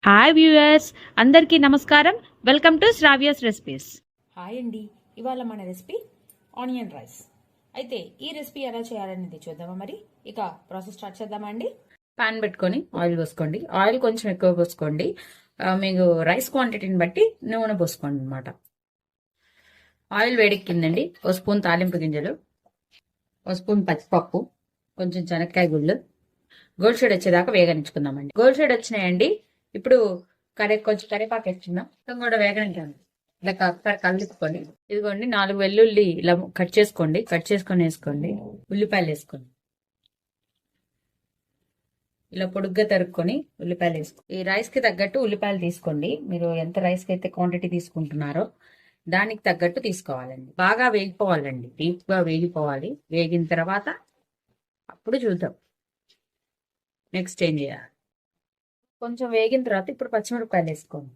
Hi viewers, అందరికీ నమస్కారం. Welcome to Sravya's recipes. Hi అండి. ఇవాళ మన రెసిపీ ఆనియన్ రైస్. అయితే ఈ రెసిపీ ఎలా చేయాలనేది చూద్దామా? మరి ఇక ప్రాసెస్ స్టార్ట్ చేద్దామా అండి. పాన్ పెట్టుకొని ఆయిల్ పోసుకోండి. ఆయిల్ కొంచెం ఎక్కువ పోసుకోండి. మీకు రైస్ క్వాంటిటీని బట్టి నూనె పోసుకోండి అనమాట. ఆయిల్ వేడెక్కిందండి. ఓ స్పూన్ తాలింపు గింజలు, ఓ స్పూన్ పచ్చిపప్పు, కొంచెం శనక్కాయ గుళ్ళు గోల్డ్ షేడ్ వచ్చేదాకా వేగనించుకుందామండి. గోల్డ్ షేడ్ వచ్చినాయండి. ఇప్పుడు కొంచెం కరివేపాకు వేసుకుందాం. మొత్తం కూడా వేగనించాను. ఇలా కలుపుకొని ఇదిగోండి 4 వెల్లుల్లి ఇలా కట్ చేసుకోండి. వేసుకోండి. ఉల్లిపాయలు వేసుకోండి. ఇలా పొడుగ్గా తరుక్కొని ఉల్లిపాయలు వేసుకోండి. ఈ రైస్ కి తగ్గట్టు ఉల్లిపాయలు తీసుకోండి. మీరు ఎంత రైస్ కి అయితే క్వాంటిటీ తీసుకుంటున్నారో దానికి తగ్గట్టు తీసుకోవాలండి. బాగా వేగిపోవాలండి. డీప్ గా వేగిపోవాలి. వేగిన తర్వాత అప్పుడు చూద్దాం నెక్స్ట్ ఏం చేయాలి. కొంచెం వేగిన తర్వాత ఇప్పుడు పచ్చిమిరపకాయలు వేసుకోండి.